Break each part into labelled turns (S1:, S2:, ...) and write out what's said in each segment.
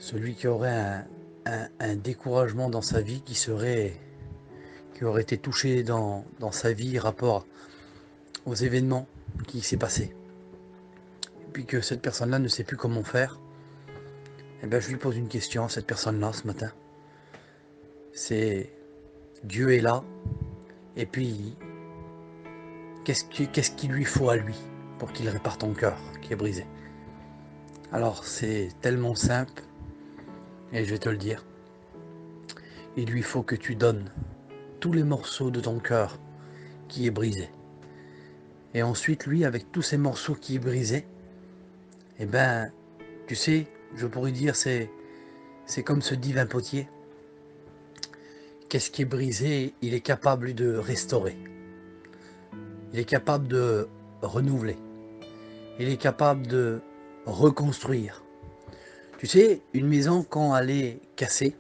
S1: celui qui aurait un découragement dans sa vie, qui aurait été touché dans sa vie rapport aux événements qui s'est passé. Et puis que cette personne-là ne sait plus comment faire, et ben je lui pose une question à cette personne-là ce matin. C'est Dieu est là, et puis qu'est-ce qu'il lui faut à lui pour qu'il répare ton cœur qui est brisé? Alors c'est tellement simple, et je vais te le dire. Il lui faut que tu donnes tous les morceaux de ton cœur qui est brisé. Et ensuite, lui, avec tous ces morceaux qui est brisé, eh ben, tu sais, je pourrais dire, c'est comme ce divin potier. Qu'est-ce qui est brisé, il est capable de restaurer. Il est capable de renouveler. Il est capable de reconstruire. Tu sais, une maison, quand elle est cassée,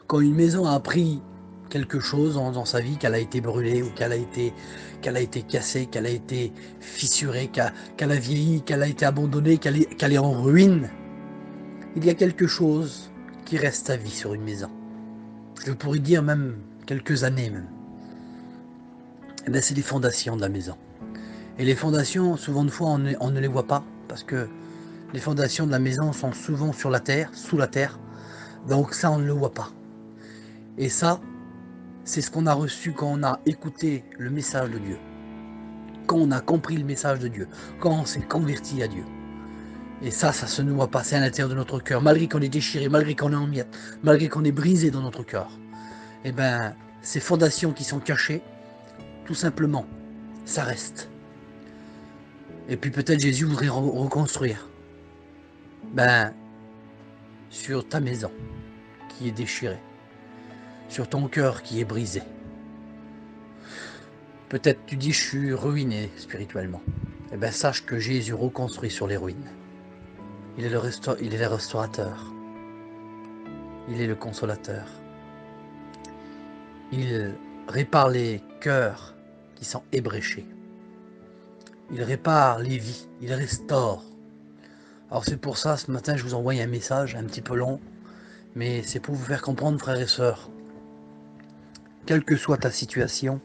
S1: quand une maison a appris quelque chose dans sa vie, qu'elle a été brûlée ou qu'elle a été cassée, qu'elle a été fissurée, qu'elle a vieilli, qu'elle a été abandonnée, qu'elle est en ruine, il y a quelque chose qui reste à vie sur une maison. Je pourrais dire même quelques années même. Et bien, c'est les fondations de la maison. Et les fondations, souvent de fois, on ne les voit pas parce que les fondations de la maison sont souvent sur la terre, sous la terre. Donc ça, on ne le voit pas. Et ça, c'est ce qu'on a reçu quand on a écouté le message de Dieu. Quand on a compris le message de Dieu. Quand on s'est converti à Dieu. Et ça se ne voit pas. C'est à l'intérieur de notre cœur. Malgré qu'on est déchiré, malgré qu'on est en miettes, malgré qu'on est brisé dans notre cœur. Eh bien, ces fondations qui sont cachées, tout simplement, ça reste. Et puis peut-être Jésus voudrait reconstruire. Ben, sur ta maison qui est déchirée. Sur ton cœur qui est brisé. Peut-être tu dis je suis ruiné spirituellement. Eh bien sache que Jésus reconstruit sur les ruines. Il est le restaurateur. Il est le consolateur. Il répare les cœurs qui sont ébréchés. Il répare les vies. Il restaure. Alors c'est pour ça, ce matin, je vous envoie un message un petit peu long, mais c'est pour vous faire comprendre, frères et sœurs, quelle que soit ta situation,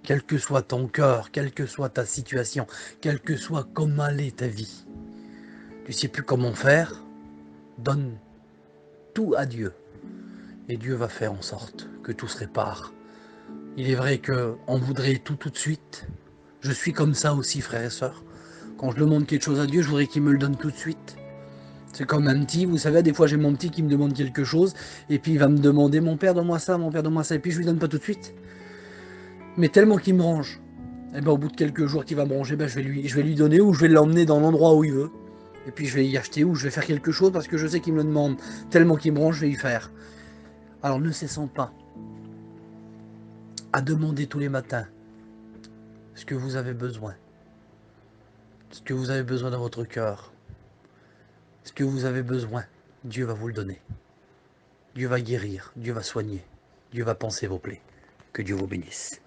S1: quel que soit ton cœur, quelle que soit ta situation, quelle que soit comment est ta vie, tu ne sais plus comment faire, donne tout à Dieu. Et Dieu va faire en sorte que tout se répare. Il est vrai qu'on voudrait tout de suite. Je suis comme ça aussi, frères et sœurs. Quand je demande quelque chose à Dieu, je voudrais qu'il me le donne tout de suite. C'est comme un petit, vous savez, des fois j'ai mon petit qui me demande quelque chose, et puis il va me demander, mon père donne-moi ça, mon père donne-moi ça, et puis je lui donne pas tout de suite. Mais tellement qu'il me range, et ben au bout de quelques jours qu'il va me ranger, ben je vais lui donner, ou je vais l'emmener dans l'endroit où il veut. Et puis je vais y acheter, ou je vais faire quelque chose, parce que je sais qu'il me le demande. Tellement qu'il me range, je vais y faire. Alors ne cessons pas à demander tous les matins ce que vous avez besoin. Ce que vous avez besoin dans votre cœur. Ce que vous avez besoin, Dieu va vous le donner. Dieu va guérir, Dieu va soigner, Dieu va panser vos plaies. Que Dieu vous bénisse.